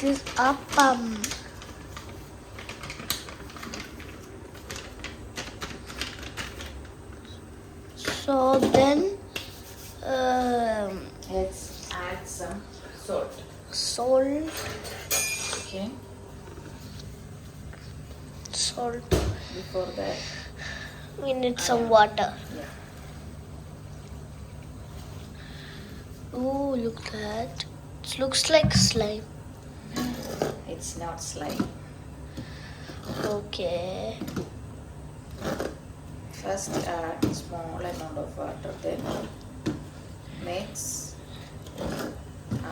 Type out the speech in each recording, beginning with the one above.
is appam. So then let's add some salt. Salt. Okay. Salt. Before that, we need some water. Yeah. Oh, look at that. It looks like slime. It's not slime. Okay. First add small amount of water, then mix.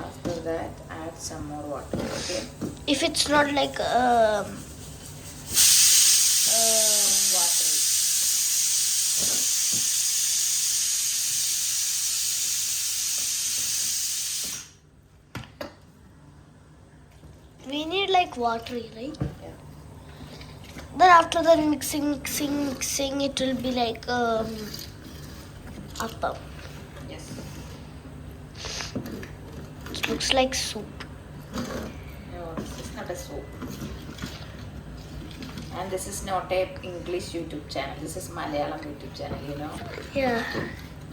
After that, add some more water. Okay. If it's not like Water. we need like watery, right? Yeah. Then after that mixing, it will be like appam. Yes. It looks like soup. No, this is not a soup. And this is not a English YouTube channel. This is Malayalam YouTube channel, you know. Yeah.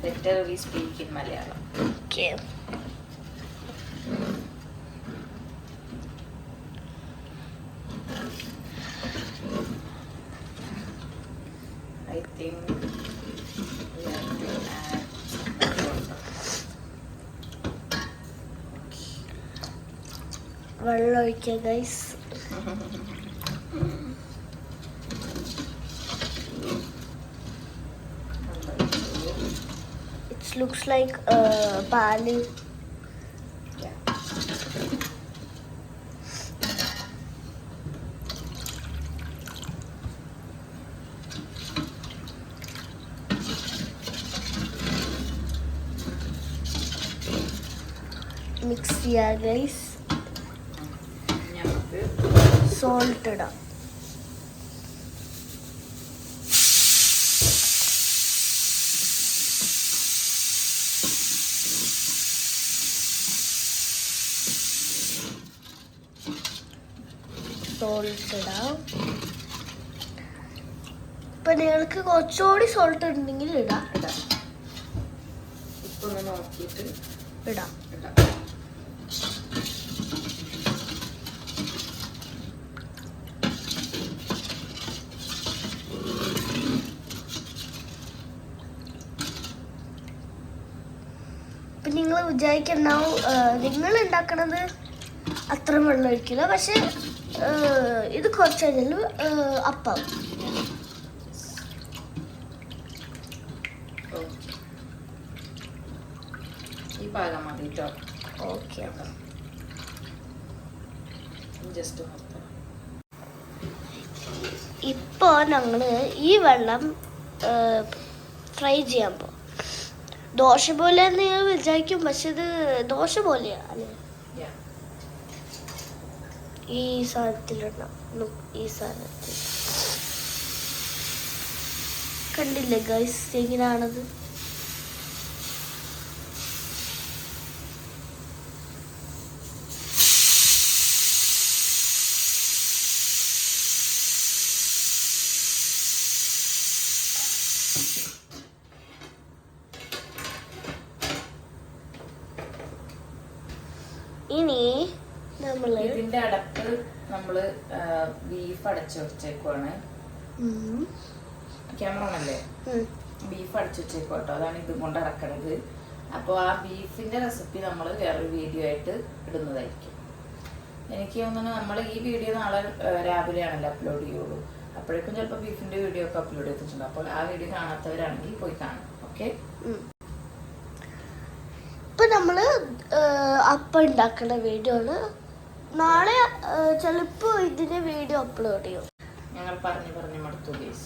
Better we speak in Malayalam. Okay. I think we have to add some water. വെള്ളം ഒഴിക്കുക guys. It looks like പാല്. Yeah. Mix ചെയ്യുക guys. ഞങ്ങൾക്ക് salt ഇടാം. Salt ഇടാം. ഇപ്പൊ നിങ്ങൾക്ക് കുറച്ചുകൂടി സോൾട്ട് ഉണ്ടെങ്കിൽ ഇടാം. ഇടാം. ഇപ്പൊ ഒന്ന് നോക്കിയിട്ട് ഇടാം. ഇടാം. ഇപ്പൊ നിങ്ങൾ വിചാരിക്കുന്നുണ്ടാവും നിങ്ങൾ ഉണ്ടാക്കണത് അത്ര വെള്ളം ഒഴിക്കില്ല, പക്ഷെ ഇത് കുറച്ച് കഴിഞ്ഞാൽ അപ്പം. ഈ പാകം മതി കേട്ടോ. ഓക്കെ. ജസ്റ്റ് മൊത്തം ഇപ്പോൾ ഞങ്ങൾ ഈ വെള്ളം ഫ്രൈ ചെയ്യാൻ പോകും. ദോശ പോലെ നിങ്ങൾ വിചാരിക്കും, പക്ഷെ ഇത് ദോശ പോലെയാണ് അല്ലേ? ഈ സാധനത്തിലിടണം. ഈ സാധനത്തിൽ കണ്ടില്ലേ ഗൈസ് എങ്ങനെയാണത്? ഇനി നമ്മള് ഇതിന്റെ അടപ്പ് നമ്മള് ബീഫ് അടച്ചു വെച്ചേക്കുവാണ്. ക്യാമറല്ലേ? ബീഫ് അടച്ചു വെച്ചേക്കോട്ടോ, അതാണ് ഇതും കൊണ്ട് ഇറക്കണത്. അപ്പോൾ ആ ബീഫിന്റെ റെസിപ്പി നമ്മൾ വേറൊരു വീഡിയോ ആയിട്ട് ഇടുന്നതായിരിക്കും. എനിക്ക് തോന്നുന്നു നമ്മൾ ഈ വീഡിയോ നാളെ രാവിലെയാണല്ലോ അപ്ലോഡ് ചെയ്യുള്ളൂ. അപ്പോഴേക്കും ചിലപ്പോൾ ബീഫിന്റെ വീഡിയോ ഒക്കെ അപ്ലോഡ് ചെയ്തിട്ടുണ്ട്. അപ്പോൾ ആ വീഡിയോ കാണാത്തവരാണെങ്കിൽ പോയി കാണാം. ഓക്കെ. ഇപ്പൊ നമ്മള് അപ്പം ഉണ്ടാക്കുന്ന വീഡിയോ ആണ്. നാളെ ചിലപ്പോ ഇതിന്റെ വീഡിയോ അപ്ലോഡ് ചെയ്യും. ഞങ്ങൾ പറഞ്ഞു മടുത്തു ഗൈസ്.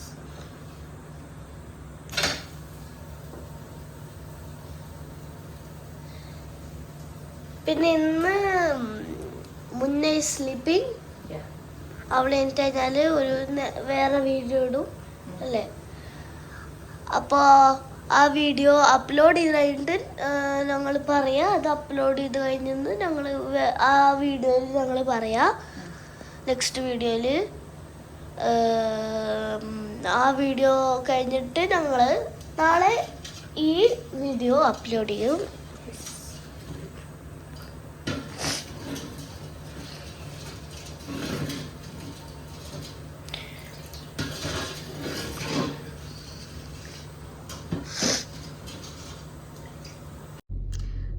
പിന്നെ ഇന്ന് മുന്നേ സ്ലീപ്പിംഗ് അവളെ എനിക്ക് കഴിഞ്ഞാല് ഒരു വേറെ വീഡിയോ ഇടും അല്ലേ? അപ്പോൾ ആ വീഡിയോ അപ്ലോഡ് ചെയ്ത് കഴിഞ്ഞിട്ട് ഞങ്ങൾ പറയാം. അത് അപ്ലോഡ് ചെയ്ത് കഴിഞ്ഞെന്ന് ഞങ്ങൾ ആ വീഡിയോയിൽ ഞങ്ങൾ പറയാം. നെക്സ്റ്റ് വീഡിയോയിൽ ആ വീഡിയോ കഴിഞ്ഞിട്ട് ഞങ്ങൾ നാളെ ഈ വീഡിയോ അപ്ലോഡ് ചെയ്യും.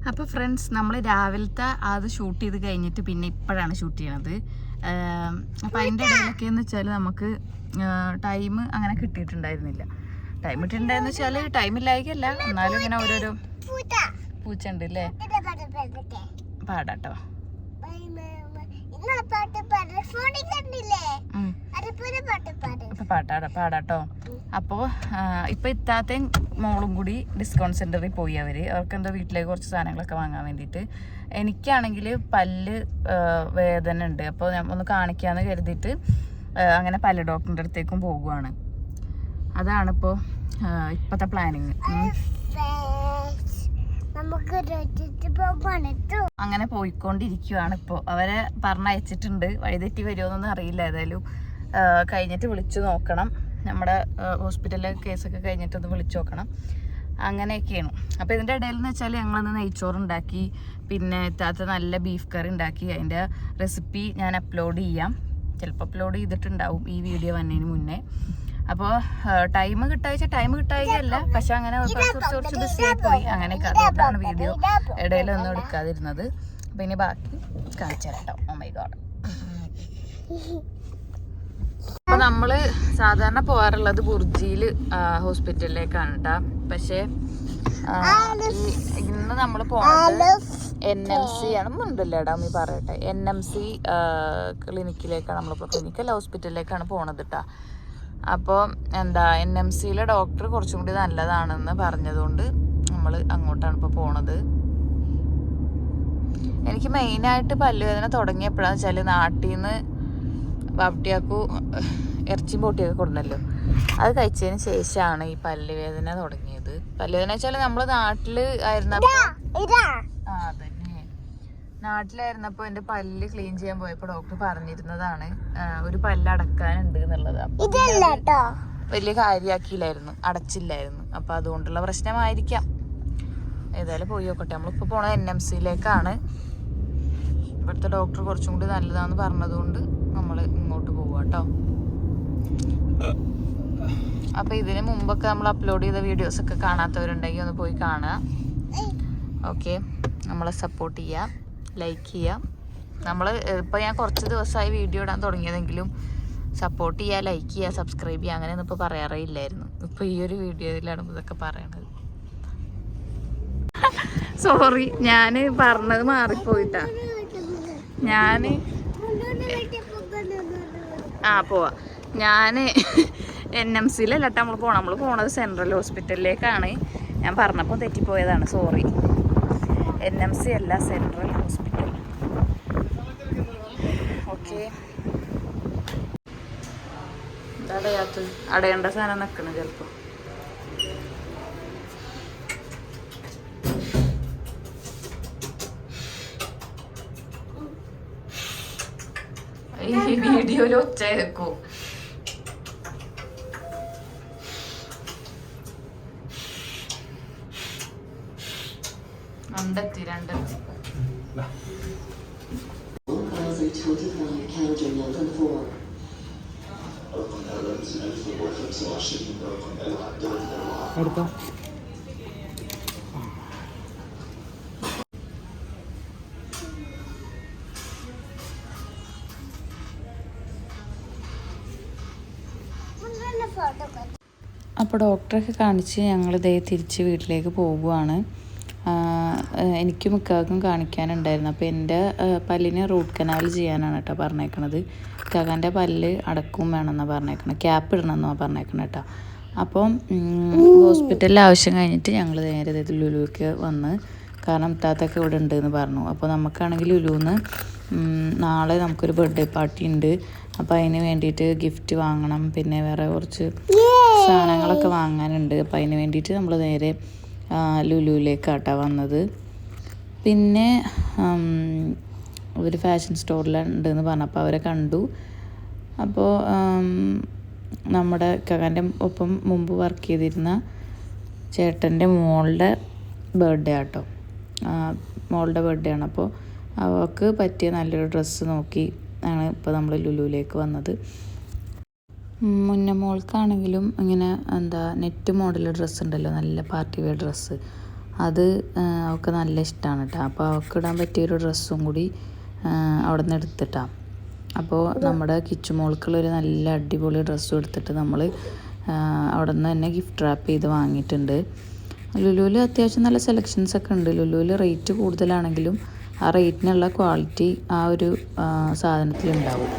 അപ്പോൾ ഫ്രണ്ട്സ്, നമ്മൾ രാവിലത്തെ അത് ഷൂട്ട് ചെയ്ത് കഴിഞ്ഞിട്ട് പിന്നെ ഇപ്പോഴാണ് ഷൂട്ട് ചെയ്യണത്. അപ്പോൾ അതിൻ്റെ ഇടയിലൊക്കെ എന്ന് വെച്ചാൽ നമുക്ക് ടൈം അങ്ങനെ കിട്ടിയിട്ടുണ്ടായിരുന്നില്ല. ടൈം കിട്ടിയിട്ടുണ്ടായെന്ന് വെച്ചാൽ ടൈമില്ലായിക്കല്ല, എന്നാലും ഇങ്ങനെ ഓരോരോ പൂച്ച ഉണ്ട് അല്ലേ. പാടാട്ടോ. പാടാട്ടോ. അപ്പോൾ ഇപ്പം ഇത്താത്തയും മോളും കൂടി ഡിസ്കൗണ്ട് സെൻറ്ററിൽ പോയി. അവർക്ക് എന്തോ വീട്ടിലേക്ക് കുറച്ച് സാധനങ്ങളൊക്കെ വാങ്ങാൻ വേണ്ടിയിട്ട്. എനിക്കാണെങ്കിൽ പല്ല് വേദന ഉണ്ട്. അപ്പോൾ ഞാൻ ഒന്ന് കാണിക്കാമെന്ന് കരുതിയിട്ട് അങ്ങനെ പല്ല് ഡോക്ടറിൻ്റെ അടുത്തേക്കും പോകുവാണ്. അതാണിപ്പോൾ ഇപ്പോഴത്തെ പ്ലാനിങ്. അങ്ങനെ പോയിക്കൊണ്ടിരിക്കുവാണ് ഇപ്പോൾ. അവരെ പറഞ്ഞയച്ചിട്ടുണ്ട്. വഴിതെറ്റി വരുമോന്നൊന്നും അറിയില്ല. ഏതായാലും കഴിഞ്ഞിട്ട് വിളിച്ചു നോക്കണം. നമ്മുടെ ഹോസ്പിറ്റലിലെ കേസൊക്കെ കഴിഞ്ഞിട്ടൊന്ന് വിളിച്ചു നോക്കണം. അങ്ങനെയൊക്കെയാണ്. അപ്പോൾ ഇതിൻ്റെ ഇടയിൽ എന്ന് വെച്ചാൽ ഞങ്ങളന്ന് നെയ്ച്ചോറുണ്ടാക്കി, പിന്നെ ഇത്താത്ത നല്ല ബീഫ് കറി ഉണ്ടാക്കി. അതിൻ്റെ റെസിപ്പി ഞാൻ അപ്ലോഡ് ചെയ്യാം. ചിലപ്പോൾ അപ്ലോഡ് ചെയ്തിട്ടുണ്ടാവും ഈ വീഡിയോ വന്നതിന് മുന്നേ. അപ്പോൾ ടൈം കിട്ടായികയല്ല, പക്ഷെ അങ്ങനെ കുറച്ച് ബിസിയായി പോയി. അങ്ങനെയൊക്കെ അതുകൊണ്ടാണ് വീഡിയോ ഇടയിലൊന്നും എടുക്കാതിരുന്നത്. അപ്പോൾ ഇനി ബാക്കി കാണിച്ചു തരാം. Oh my God. അപ്പോൾ നമ്മൾ സാധാരണ പോകാറുള്ളത് ബുർജിയിൽ ഹോസ്പിറ്റലിലേക്കാണ് കേട്ടോ. പക്ഷേ ഇന്ന് നമ്മൾ പോകുന്നത് NMC ആണ്. മുണ്ടല്ലേ ഇടാ ഉമ്മി പറയട്ടെ. NMC ക്ലിനിക്കിലേക്കാണ് നമ്മളിപ്പോൾ. ക്ലിനിക്കല്ല, ഹോസ്പിറ്റലിലേക്കാണ് പോണത് കേട്ടോ. അപ്പോൾ NMCയിലെ ഡോക്ടർ കുറച്ചും കൂടി നല്ലതാണെന്ന് പറഞ്ഞതുകൊണ്ട് നമ്മൾ അങ്ങോട്ടാണ് ഇപ്പോൾ പോണത്. എനിക്ക് മെയിനായിട്ട് പല്ലുവേദന തുടങ്ങിയപ്പോഴാന്ന് വെച്ചാൽ നാട്ടിൽ നിന്ന് ബാബുട്ടിയാക്കു ഇറച്ചിയും പൊട്ടിയൊക്കെ കൊടുന്നല്ലോ. അത് കഴിച്ചതിന് ശേഷമാണ് ഈ പല്ലുവേദന തുടങ്ങിയത്. പല്ലുവേദന വെച്ചാൽ നമ്മൾ നാട്ടിൽ ആയിരുന്നപ്പോൾ നാട്ടിലായിരുന്നപ്പോൾ എൻ്റെ പല്ല് ക്ലീൻ ചെയ്യാൻ പോയപ്പോൾ ഡോക്ടർ പറഞ്ഞിരുന്നതാണ് ഒരു പല്ല് അടക്കാനുണ്ട് എന്നുള്ളത്. വലിയ കാര്യമാക്കിയില്ലായിരുന്നു, അടച്ചില്ലായിരുന്നു. അപ്പോൾ അതുകൊണ്ടുള്ള പ്രശ്നമായിരിക്കാം. ഏതായാലും പോയി നോക്കട്ടെ. നമ്മളിപ്പോൾ പോണത് NMCയിലേക്കാണ്. ഇവിടുത്തെ ഡോക്ടർ കുറച്ചും കൂടി നല്ലതാണെന്ന് പറഞ്ഞതുകൊണ്ട് നമ്മൾ ഇങ്ങോട്ട് പോവാം കേട്ടോ. അപ്പോൾ ഇതിന് മുമ്പൊക്കെ നമ്മൾ അപ്ലോഡ് ചെയ്ത വീഡിയോസൊക്കെ കാണാത്തവരുണ്ടെങ്കിൽ ഒന്ന് പോയി കാണുക. ഓക്കെ, നമ്മളെ സപ്പോർട്ട് ചെയ്യുക, ലൈക്ക് ചെയ്യുക. നമ്മൾ ഇപ്പോൾ ഞാൻ കുറച്ച് ദിവസമായി വീഡിയോ ഇടാൻ തുടങ്ങിയതെങ്കിലും സപ്പോർട്ട് ചെയ്യുക, ലൈക്ക് ചെയ്യുക, സബ്സ്ക്രൈബ് ചെയ്യുക അങ്ങനെയൊന്നും ഇപ്പോൾ പറയാറേ ഇല്ലായിരുന്നു. ഇപ്പോൾ ഈ ഒരു വീഡിയോയിലാണ് ഇതൊക്കെ പറയണത്. സോറി, ഞാൻ പറഞ്ഞത് മാറിപ്പോയിട്ടാ. ഞാൻ പോവാം. ഞാൻ NMCയിലല്ല കേട്ടോ നമ്മൾ പോണത് സെൻട്രൽ ഹോസ്പിറ്റലിലേക്കാണ്. ഞാൻ പറഞ്ഞപ്പോൾ തെറ്റിപ്പോയതാണ്, സോറി. NMC അല്ല, സെൻട്രൽ ഹോസ്പിറ്റൽ. ഓക്കെ, അടയേണ്ട സാധനം നിൽക്കണം ചിലപ്പോൾ. ഈ വീഡിയോയിൽ ഒച്ച കേൾക്കും. രണ്ടെത്തി അടുത്ത അപ്പോൾ ഡോക്ടറൊക്കെ കാണിച്ച് ഞങ്ങൾ തിരിച്ച് വീട്ടിലേക്ക് പോകുവാണ്. എനിക്ക് മിക്കാക്കും കാണിക്കാനുണ്ടായിരുന്നു. അപ്പോൾ എൻ്റെ പല്ലിന് റൂട്ട് കനാൽ ചെയ്യാനാണ് കേട്ടോ പറഞ്ഞേക്കണത്. ഇക്കാക്കാൻ്റെ പല്ല് അടക്കും വേണമെന്നാണ് പറഞ്ഞേക്കണത്, ക്യാപ്പ് ഇടണമെന്നാണ് പറഞ്ഞേക്കണത് കേട്ടോ. അപ്പം ഹോസ്പിറ്റലിൽ ആവശ്യം കഴിഞ്ഞിട്ട് ഞങ്ങൾ നേരെ ലുലുവിലേക്ക് വന്ന്, കാരണം ഇത്താത്തൊക്കെ ഇവിടെ ഉണ്ട് എന്ന് പറഞ്ഞു. അപ്പോൾ നമുക്കാണെങ്കിൽ ലുലുവിന്ന് നാളെ നമുക്കൊരു ബർത്ത്ഡേ പാർട്ടി ഉണ്ട്. അപ്പോൾ അതിന് വേണ്ടിയിട്ട് ഗിഫ്റ്റ് വാങ്ങണം, പിന്നെ വേറെ കുറച്ച് സാധനങ്ങളൊക്കെ വാങ്ങാനുണ്ട്. അപ്പോൾ അതിന് വേണ്ടിയിട്ട് നമ്മൾ നേരെ ലുലുവിലേക്കാട്ടോ വന്നത്. പിന്നെ ഒരു ഫാഷൻ സ്റ്റോറിലുണ്ടെന്ന് പറഞ്ഞപ്പോൾ അവരെ കണ്ടു. അപ്പോൾ നമ്മുടെ കകാൻ്റെ ഒപ്പം മുമ്പ് വർക്ക് ചെയ്തിരുന്ന ചേട്ടൻ്റെ മോളുടെ ബർത്ത്ഡേ ആട്ടോ, മോളുടെ ബർത്ത്ഡേ ആണ്. അപ്പോൾ അവൾക്ക് പറ്റിയ നല്ലൊരു ഡ്രസ്സ് നോക്കി ആണ് ഇപ്പോൾ നമ്മൾ ലുലുവിലേക്ക് വന്നത്. മുന്നേ മോൾക്കാണെങ്കിലും ഇങ്ങനെ നെറ്റ് മോഡൽ ഡ്രസ്സ് ഉണ്ടല്ലോ, നല്ല പാർട്ടി വെയർ ഡ്രസ്സ്, അത് അവൾക്ക് നല്ല ഇഷ്ടമാണ് കേട്ടോ. അപ്പോൾ അവൾക്ക് ഇടാൻ പറ്റിയൊരു ഡ്രസ്സും കൂടി അവിടെ നിന്ന് എടുത്തിട്ടാണ്. അപ്പോൾ നമ്മുടെ കിച്ചു മോൾക്കുള്ളൊരു നല്ല അടിപൊളി ഡ്രസ്സും എടുത്തിട്ട് നമ്മൾ അവിടെ നിന്ന് തന്നെ ഗിഫ്റ്റ് റാപ്പ് ചെയ്ത് വാങ്ങിയിട്ടുണ്ട്. ലുലുവിൽ അത്യാവശ്യം നല്ല സെലക്ഷൻസ് ഒക്കെ ഉണ്ട്. ലുലുവിൽ റേറ്റ് കൂടുതലാണെങ്കിലും ആ റേറ്റിനുള്ള ക്വാളിറ്റി ആ ഒരു സാധനത്തിലുണ്ടാവും.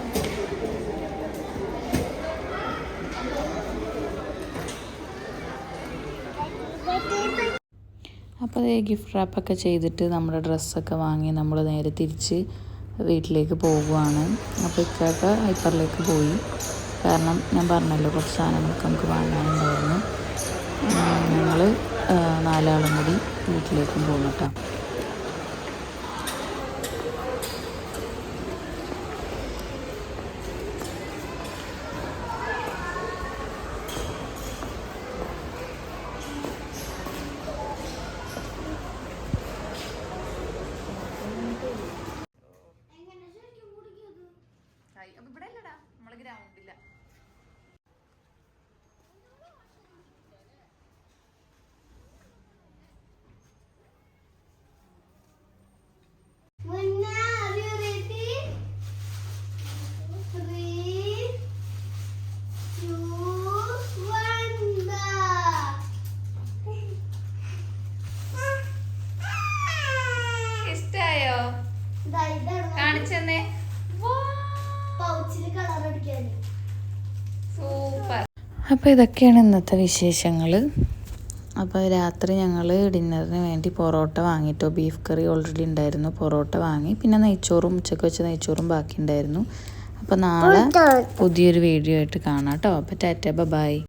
അപ്പോൾ ഗിഫ്റ്റ് റാപ്പൊക്കെ ചെയ്തിട്ട് നമ്മുടെ ഡ്രസ്സൊക്കെ വാങ്ങി നമ്മൾ നേരെ തിരിച്ച് വീട്ടിലേക്ക് പോകുവാണ്. അപ്പോൾ ഇക്കൊക്കെ ഹൈപ്പറിലേക്ക് പോയി. കാരണം ഞാൻ പറഞ്ഞല്ലോ കുറച്ച് സാധനങ്ങളൊക്കെ നമുക്ക് വാങ്ങാനുണ്ടായിരുന്നു. ഞങ്ങൾ 4 ആളും കൂടി വീട്ടിലേക്കും പോകും കേട്ടോ. ഇവിടെ അല്ലടാ, നമ്മള് ഗ്രൗണ്ടില്ല. ഇഷ്ടായോ? കാണിച്ചെന്നേ. സൂപ്പർ. അപ്പോൾ ഇതൊക്കെയാണ് ഇന്നത്തെ വിശേഷങ്ങൾ. അപ്പോൾ രാത്രി ഞങ്ങൾ ഡിന്നറിന് വേണ്ടി പൊറോട്ട വാങ്ങിയിട്ടോ. ബീഫ് കറി ഓൾറെഡി ഉണ്ടായിരുന്നു, പൊറോട്ട വാങ്ങി. പിന്നെ നെയ്ച്ചോറും, ഉച്ചക്ക് വെച്ച നെയ്ച്ചോറും ബാക്കി ഉണ്ടായിരുന്നു. അപ്പോൾ നാളെ പുതിയൊരു വീഡിയോ ആയിട്ട് കാണാം കേട്ടോ. അപ്പോൾ ടാറ്റ, ബൈ.